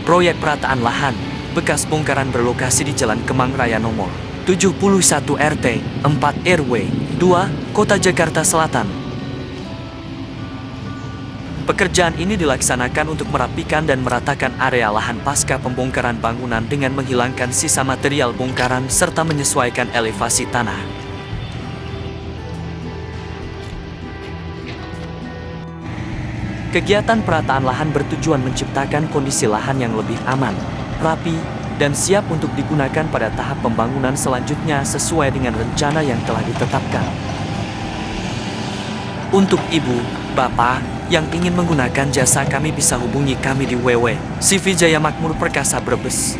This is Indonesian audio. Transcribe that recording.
Proyek perataan lahan, bekas bongkaran berlokasi di Jalan Kemang Raya nomor 71 RT 4 RW 2, Kota Jakarta Selatan. Pekerjaan ini dilaksanakan untuk merapikan dan meratakan area lahan pasca pembongkaran bangunan dengan menghilangkan sisa material bongkaran serta menyesuaikan elevasi tanah. Kegiatan perataan lahan bertujuan menciptakan kondisi lahan yang lebih aman, rapi, dan siap untuk digunakan pada tahap pembangunan selanjutnya sesuai dengan rencana yang telah ditetapkan. Untuk ibu, bapak, yang ingin menggunakan jasa kami bisa hubungi kami di www.cv Jaya Makmur Perkasa Brebes.